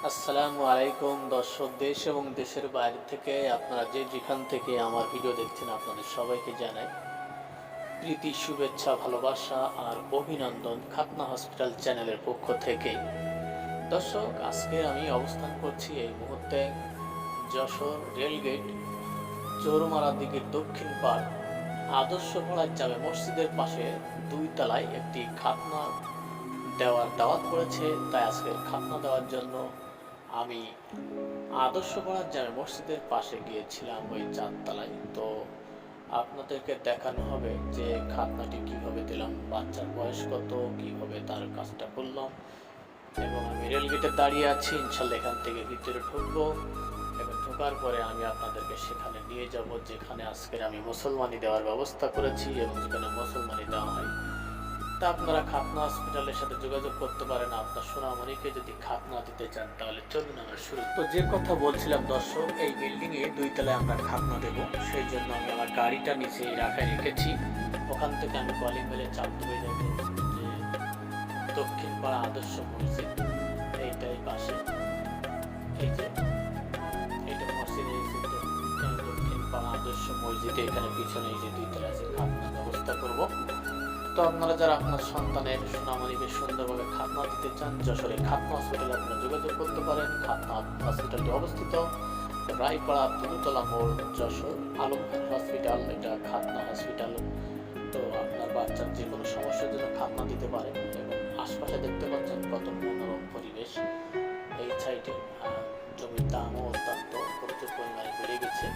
আসসালামু আলাইকুম দর্শক, দেশ এবং দেশের বাইরে থেকে আপনারা যেখান থেকে আমার ভিডিও দেখছেন আপনাদের সবাইকে জানাই প্রীতি, শুভেচ্ছা, ভালোবাসা আর অভিনন্দন খাতনা হসপিটাল চ্যানেলের পক্ষ থেকে। দর্শক, আজকে আমি অবস্থান করছি এই মুহূর্তে যশোর রেলগেট চৌরমারা দিকের দক্ষিণ পাড় আদর্শপাড়া জামে মসজিদের পাশে 2 তলায় একটি খাতনা দেওয়ার দাওয়াত পড়েছে। তাই আজকে খাতনা দেওয়ার জন্য আমি আদর্শপাড়া জামে মসজিদের পাশে গিয়েছিলাম ওই 4 তলায়। তো আপনাদেরকে দেখানো হবে যে খাতনাটি কিভাবে দিলাম, বাচ্চার বয়স কত, কিভাবে তার কাজটা করলাম। এবং আমি রেলগেটে দাঁড়িয়ে আছি, ইনশাল্লাহ এখান থেকে ভিতরে ঢুকবো এবং ঢোকার পরে আমি আপনাদেরকে সেখানে নিয়ে যাব যেখানে আজকের আমি মুসলমানি দেওয়ার ব্যবস্থা করেছি এবং যেখানে মুসলমানি দেওয়া হয়। তা আপনারা খাতনা হসপিটালের সাথে যোগাযোগ করতে পারেন। আপনার সোনামণিকে যদি খাতনা দিতে চান তাহলে চলুন আমরা শুরু। তো যে কথা বলছিলাম দর্শক, এই বিল্ডিং এ 2 তলায় আমরা খাতনা দেব, সেই জন্য আমি আমার গাড়িটা নিচে রাখায় রেখেছি। ওখান থেকে আমি কলিং বেলে চাপ দেবে যাবো যে দক্ষিণ পাড়া আদর্শ মসজিদ, এইটাই পাশে, এই যে এটা মসজিদ, এই যে দক্ষিণ পাড়া আদর্শ মসজিদে এখানে পিছনে এই যে 2 তলায় আছে খাতনার ব্যবস্থা করব। তো আপনারা যারা আপনার সন্তানের সোনামণিকে সুন্দরভাবে খাতনা দিতে চান, যশোরে খাতনা হসপিটালে আপনারা যোগাযোগ করতে পারেন। খাতনা হসপিটালটি অবস্থিত রায়পাড়া তুলুতলা মোড়, যশোর আলম হসপিটাল, এটা খাতনা হসপিটাল। তো আপনার বাচ্চার যে কোনো সমস্যার জন্য খাতনা দিতে পারেন। এবং আশপাশে দেখতে পাচ্ছেন কত মনোরম পরিবেশ। এই সাইডে জমির দামও অত্যন্ত প্রচুর পরিমাণে বেড়ে গেছে,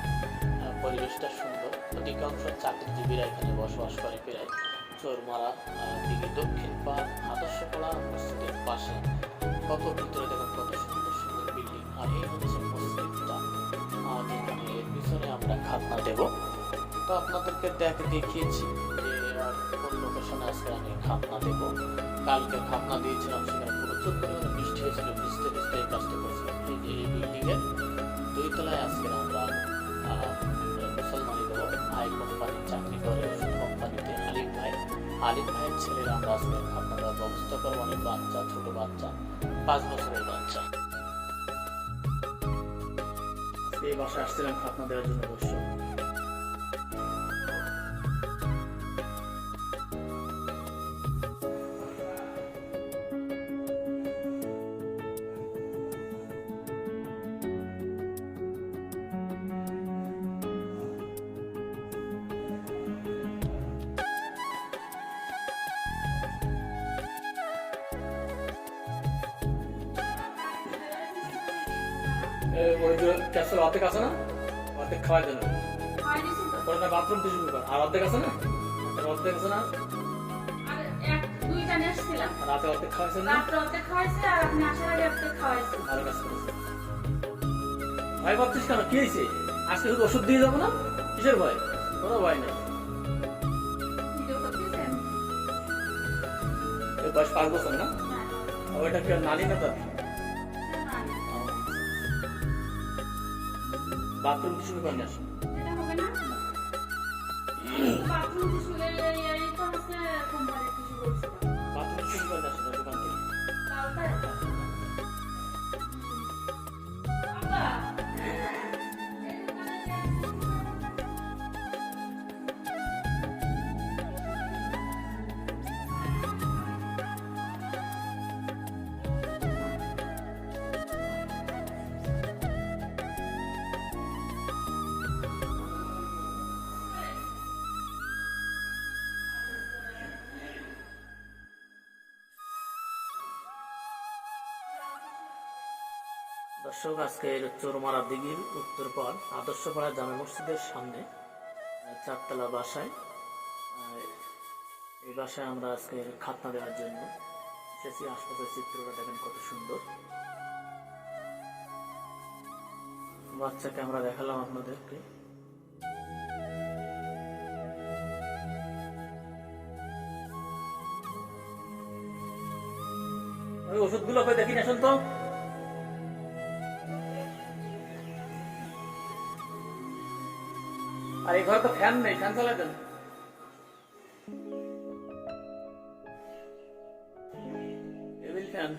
পরিবেশটা সুন্দর। অধিকাংশ চাকরিজীবীরা এখানে বসবাস করে। প্রায় চৌরমারা দিকে দক্ষিণ পাড় আদর্শপাড়া মসজিদের পাশে কত ভিতরে দেখেন কত সুন্দর সুন্দর বিল্ডিং। আর এই হচ্ছে মসজিদটা, যেখানে এর পিছনে আমরা খাতনা দেব। তো আপনাদেরকে দেখিয়েছি যে কোন লোকেশনে আজকে আমি খাতনা দেব। কালকে খাতনা দিয়েছিলাম, সেখানে প্রচুর পরিমাণে বৃষ্টি হয়েছিল, ভিজতে ভিজতে এই কাজটা করেছিলাম। এই যে এই বিল্ডিং এর 2 তলায় আজকে আমরা মুসলমানি দেবো। ভাই কোম্পানির চাকরি করে, ওষুধ কোম্পানিতে আলিম ভাইয়ের ছেলেরা আমরা আজকে খাতনা দেওয়ার ব্যবস্থা করবো। অনেক বাচ্চা, ছোট বাচ্চা, 5 বছরের বাচ্চা। এই বাসায় আসছিলাম খাতনা দেওয়ার জন্য অবশ্য। ওই যে ক্যাসেল অর্ধেক আছে না, অর্ধেক খাওয়াই দেন ওরা না, বাথরুম টিস্যু পেপার আর অর্ধেক আছে না, অর্ধেক আছে না, রাতে অর্ধেক খাওয়াইছেন না, ভালো কাজ করেছেন। ভয় পাচ্ছিস কেন, কি হয়েছে? আজকে শুধু ওষুধ দিয়ে যাবো না, কিসের ভয়? কোনো ভয় নেই। বয়স 5 বছর না? ওইটা কি নানি না দাদি? বাথরুম টিস্যু পেপার নিয়ে আসুন। বাথরুম টিস্যু পেপার নিয়ে আসুন দোকান থেকে। দর্শক, আজকে চৌরমারা দিঘির উত্তর পাড় আদর্শপাড়া জামে মসজিদের সামনে 4 তলা বাসায়, এই বাসায় আমরা আজকে খাতনা দেওয়ার জন্য এসেছি। আশপাশের চিত্রটা দেখেন কত সুন্দর। বাচ্চাকে আমরা দেখালাম আপনাদেরকে। ওই ওষুধগুলো কই দেখি আসুন তো। আর এই ঘরে তো ফ্যান নেই, ফ্যান চালাই দেন। টেবিল ফ্যান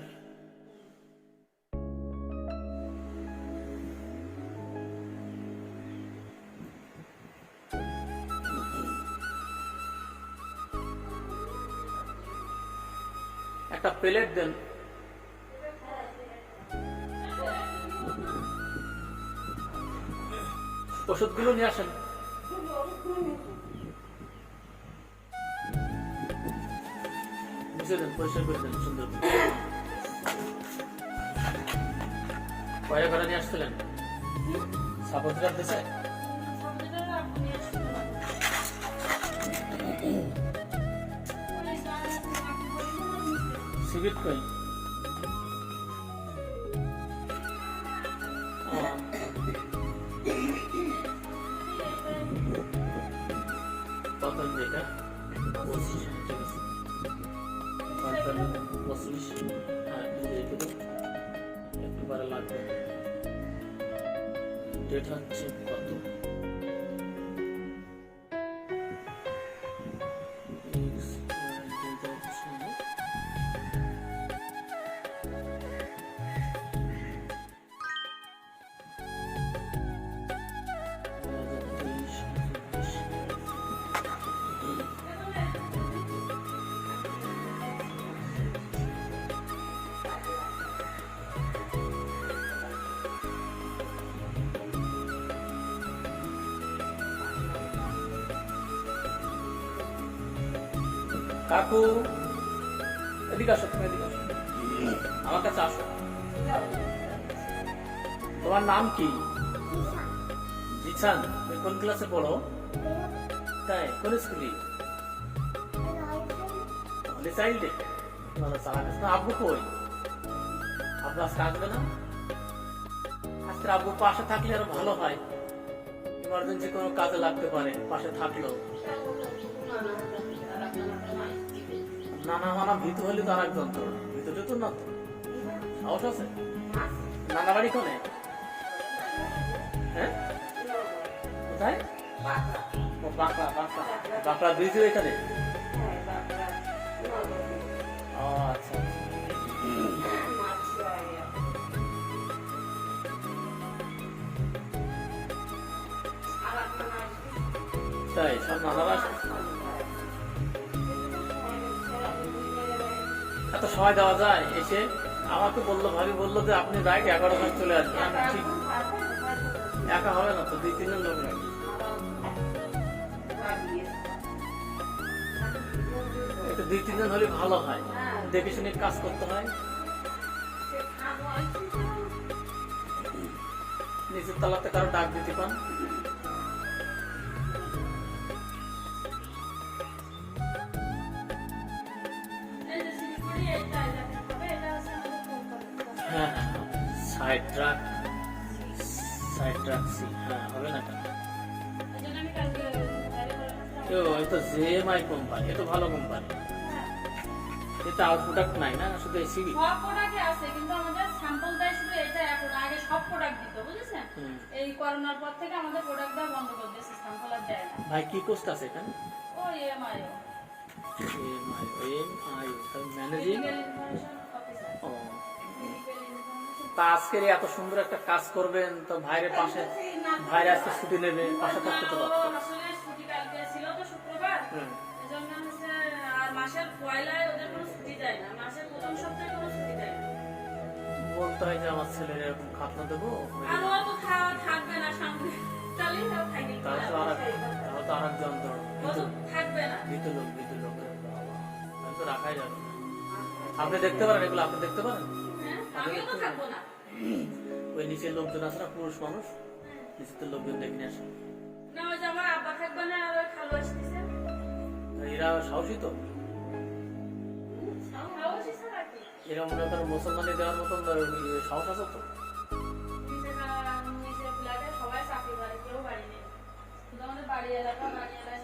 একটা প্লেট দেন। ওষুধগুলো নিয়ে আসেন। মুছে দেন, পরিষ্কার করে দেন সুন্দর করে। কয়টা করে নিয়ে আসছিলেন? সাপোর্টার দিছে? সিগারেট কই? কত এটা? 25। ঠিক আছে, 25। হ্যাঁ, একটু পরে লাগবে। ডেট হচ্ছে কত? কাকু, এদিকে আসো, তুমি এদিকে আসো, আমার কাছে আসো। তোমার নাম কি? জিসান। তুমি কোন ক্লাসে পড়ো? তাই, কোন স্কুলে? চাইল্ডে। আব্বু কই? আব্বু আজকে আসবে না? আজকে আব্বু পাশে থাকলে আরো ভালো হয়, ইমার্জেন্সি কোনো কাজে লাগতে পারে, পাশে থাকলো। নানা মানা ভীতু হলে তো আর একজন, তো ভিতরে তো না, তো সাহস আছে? নানা বাড়ি কোনে? হ্যাঁ, কোথায়? বাঁকড়া। বাঁকড়া ব্রিজের এখানে? ও আচ্ছা। তাই, সব নানারা এত সময় দেওয়া যায়? এসে আমাকে বললো, ভাবি বললো যে আপনি রাইট 11টায় চলে আসবেন। ঠিক, একা হবে না তো, 2-3 জন লোক লাগে। একটু 2-3 জন হলে ভালো হয়, দেখে শুনে কাজ করতে হয়। নিচের তলাতে কারো ডাক দিতে পান। হ্যাঁ, সাইড ট্রাক সি। হ্যাঁ, হবে না কেন? তো জেএমআই কোম্পানি, এত ভালো কোম্পানি। এটা আর প্রোডাক্ট নাই না, শুধু এসিবি। সব প্রোডাক্টই আছে, কিন্তু আমাদের স্যাম্পল দেয় শুধু এটা। এখন আগে সব প্রোডাক্ট দিত, বুঝেছেন? এই করোনার পর থেকে আমাদের প্রোডাক্ট দেওয়া বন্ধ করে দিয়েছে, স্যাম্পল আর দেয় না। ভাই কি পোস্ট আছে এখানে? ও এমআই ম্যানেজিং। অফিসার। ও, তা আজকের এত সুন্দর একটা কাজ করবেন তো ভাইয়ের পাশে, ভাইয়ের আজকে ছুটি নেবে, পাশে থাকতে তো পারতেন। আসলে ছুটি কালকে ছিল তো শুক্রবার, এজন্য হচ্ছে আর মাসের পয়লায় ওদের কোনো ছুটি দেয় না, মাসের প্রথম সপ্তাহে কোনো ছুটি দেয় না। বলতে হয় যে আমার ছেলের এরকম খাতনা দেবো, আর ও তো থাকবে না সামনে, তাহলেই থাকবে। তাহলে তো আর এক যন্ত্র থাকবে না, ভীত লোক তাহলে তো রাখাই যাবে না। আপনি দেখতে পারেন এগুলো? আপনি দেখতে পারেন? আমিও তো থাকবো না। ওই নিচের লোকজন আছে না, পুরুষ মানুষ, নিচের লোকজন দেখে আসে না, ওই যে আমার আব্বা থাকবে না, আর ওই খালু আসতেছে। এরা সাহসী তো, এরা মনে করেন মুসলমানি দেওয়ার মতন সাহস আছে তো। সবাই চাকরি করে, কেউ বাড়ি নেই, শুধু আমাদের বাড়ি এলাকা, বাড়ি এলাকা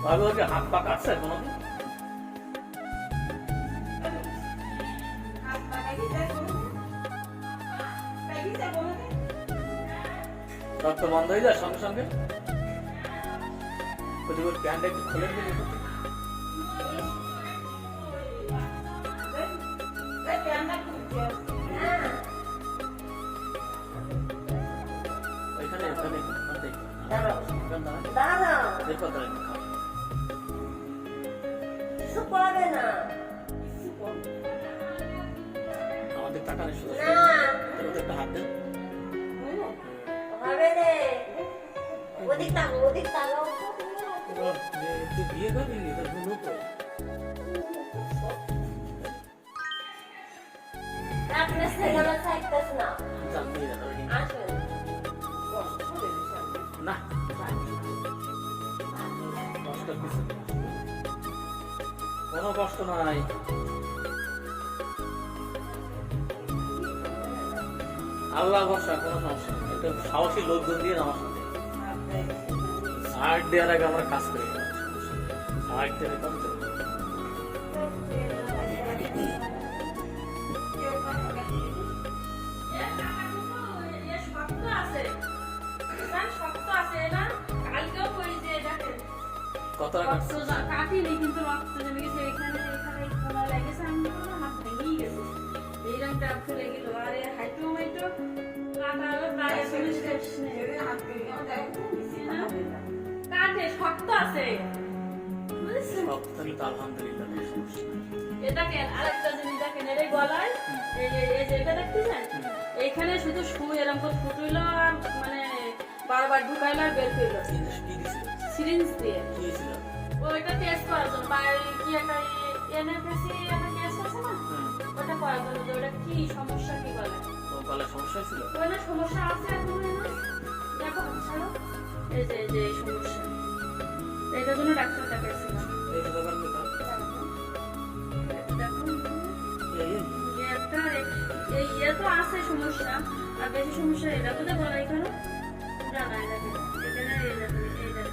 ভাবে ওকে হাত পা কাটছে কোনোদিন? রক্ত বন্ধ হয়ে যায় সঙ্গে সঙ্গে? প্যান্ট একটু খুলে দিলে কানের কথা রাখবেন, খান। কিছু পাবে না। আমাদের টাকার শুধু না। ওদের একটা হাত দেন। হবে রে। ওদিক তাকাও তুই বিয়ে করবি তোর বোনও তো। আপনি ছেলেরা চাইতেছ না। জানবি না তোর কিন্তু। আসেন। কষ্ট করে দিছেন। না কষ্ট কিছু নেই। কোনো কষ্ট নাই। আল্লাহ ভরসা, কোনো সমস্যা নেই। একটা সাহসী লোকজন দিয়ে আমার সাথে সাইড দেওয়ার আগে আমরা কাজ করি না। সাইড দিয়ে দিতাম তো। কত টাকা কাটিনি কিন্তু রক্ত জমে গেছে এখানে খোলা লেগেছে আমি পুরো হাত ভেঙেই গেছে এইরকম টাপ ফেলে গেল আর এই হাইটো মাইটো কাটা প্রায় কোনো শেষ নেই কাটে শক্ত আছে বুঝেছেন? সব তাহলে তো আলহামদুলিল্লাহ কোনো সমস্যা নেই। এ দেখেন আরেকটা জিনিস দেখেন এর এই গলায় এই যে এটা দেখতেছেন এইখানে শুধু সুই এরকম করে ফুটইলো আর মানে বারবার ঢুকাইলো আর বের করলো জিনিস কি দিছিল? সিরিঞ্জ দিয়ে কি দিছিল? ওইটা টেস্ট করার জন্য বা কি একটা এনএফএসি একটা টেস্ট আছে না ওটা করার জন্য যে ওটা কি সমস্যা কি বলে তোর গলায় সমস্যা হয়েছিল? ওইটা সমস্যা আছে এখন না দেখো ছাড়ো এই যে এই সমস্যা এটার জন্য ডাক্তার দেখাইছিলাম এই যে দোকান দোকান। দেখো এই একটা এই ইয়ে তো আছে সমস্যা আর বেশি সমস্যা এটা তো বলাই কেন জানাই দেখেন এখানে এই দেখেন এইটা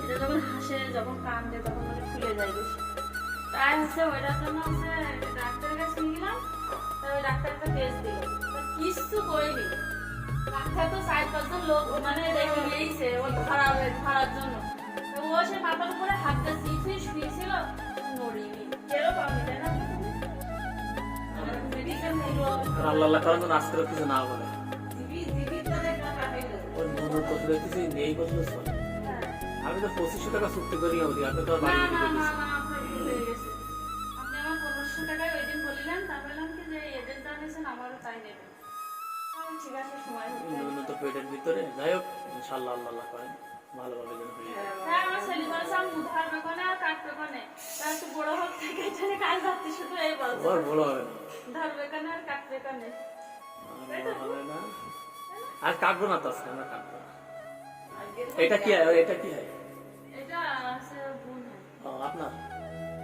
এটা যখন হাসে যখন কান্দে তখন মানে ফুলে যায় বেশি তাই হচ্ছে ওইটার জন্য হচ্ছে ডাক্তারের কাছে নিয়ে গেলাম তাই ওই ডাক্তার একটা টেস্ট দিল কিছু করিনি ডাক্তার তো 4-5 জন লোক মানে রেখে নিয়েছে ও ধরার জন্য তো ও সে মাথার উপরে হাত দিয়ে চিপে শুয়েছিল নড়িনি কেউ পাবনি তাই না মেডিকেল হলো আর আল্লাহ আল্লাহ করার জন্য আজকের কিছু না বলে। ওর মনে করতে দেখতেছি নেই বললো চলে। আমি তো 2500 টাকা চুক্তি করি আমি আপনি তো আর না বাড়ি না দিতে না দিচ্ছি। না আপনার ভুল হয়ে গেছে আপনি আমার 1500 টাকায় ওই দিন বললেন তার বললাম কি যে এদের যা নিয়েছেন আমারও তাই নেবেন ঠিক আছে সময় হচ্ছে ন্যূনতম তো পেটের ভিতরে যাই হোক ইনশাআল্লাহ আল্লাহ আল্লাহ করেন ভালোভাবে যেন হয়ে যায়। হ্যাঁ আমার ছেলে বলছে আমি উধার বেকনে আর কাট বেকনে তার একটু বড় হোক থেকে এখানে কাজ যাচ্ছে শুধু এই বলছে ওর বড় হবে না। ধার বেকনে আর কাট বেকনে আর বড় হবে না। আর কাটবো না তো আজকে আমরা কাটবো না। এটা কি হয়? এটা কি হয়? এটা আছে বোন ও আপনার?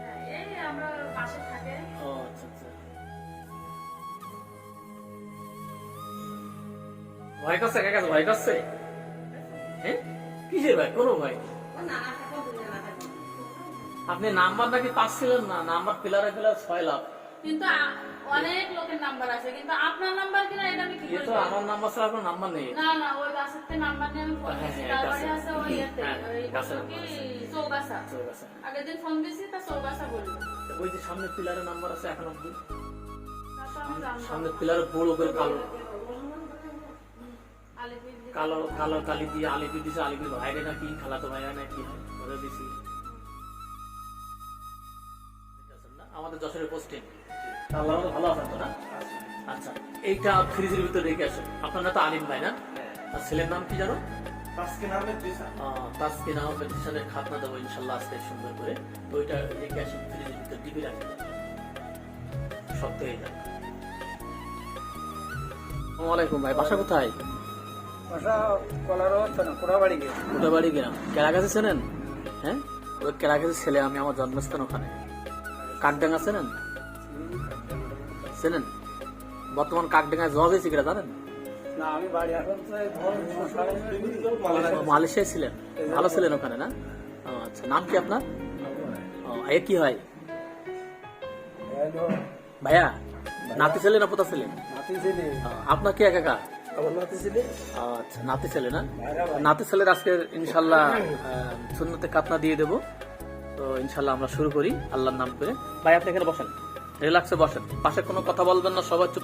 হ্যাঁ এই আমরা পাশে থাকে ও আচ্ছা আচ্ছা। ভয় করছে কাকা? ভয় করছে? হ্যাঁ কিসের ভাই? কোনো ভয় নেই। আপনি নাম্বার নাকি পাচ্ছিলেন না? নাম্বার পিলারে পিলার 6 লাখ। কিন্তু অনেক লোকের নাম্বার আছে কিন্তু আপনার নাম্বার কিনা এটা আমি কি এ করে তো আমার নাম্বার ছাড়া কোনো নাম্বার নেই। না না ওই বাসের থেকে নাম্বার নিয়ে আমি ফোন হ্যাঁ, দিছি হ্যাঁ, তারপরে গাছে। আছে ওই ইয়েতে হ্যাঁ, ওই গাছের কি নাম্বার আছে। চৌগাছা চলে গেছে। আগের দিন ফোন দিছি তা চৌগাছা বললো ওই যে সামনে পিলারের নাম্বার আছে এখন অব্দি। তারপর আমি জানতাম সামনে পিলারে বড় করে কালো আলিপুর দিকে। কালো কালো কালি দিয়ে আলিপি দিছে। আলিপির ভাইরে নাকি খালাতো ভাই না কি হয় ধরে দিছি। আমাদের যশোরের পোস্টিং আল্লাহ ভালো আছেন তো না? আচ্ছা এইটা ফ্রিজের ভিতরে রেখে আসেন। আপনার না তো আলিম ভাই না? আর ছেলের নাম কি জানো? তাসকিন আহমেদ জিসানের খাতনা দেবো ইনশাল্লাহ আজকে সুন্দর করে। ওইটা রেখে আসেন ফ্রিজের ভিতরে ডিবি রাখেন শক্ত হয়ে যাবে। আসসালামাইকুম ভাই, বাসা কোথায়? বাসা কলারও হচ্ছে না কোড়াবাড়ি গিয়ে কোটাবাড়ি গ্রাম। কেরাগাছি চেনেন? হ্যাঁ ওই কেরাগাছি ছেলে আমি, আমার জন্মস্থান ওখানে। কাকডাঙ্গা চেনেন? চেনেন? বর্তমান কাকডাঙ্গায় জজ হয়েছে কিনা জানেন? না আমি বাড়ি এখন মালয়েশিয়ায় ছিলেন, ভালো ছিলেন ওখানে না? ও, আচ্ছা নাম কি আপনার? ও এ কি হয় ভাইয়া? নাতি ছেলে না পোতা ছেলে? নাতি ছেলে আপনার কি একা? আমার নাতি ছেলে আচ্ছা নাতি ছেলে না? নাতি ছেলের আজকে ইনশাল্লাহ সুন্নতে কাতনা দিয়ে দেবো। তো ইনশাল্লাহ আমরা শুরু করি আল্লাহর নাম করে। ভাই আপনি এখানে বসেন, রিল্যাক্সে বসেন, পাশে কোনো কথা বলবেন না, সবাই চুপ।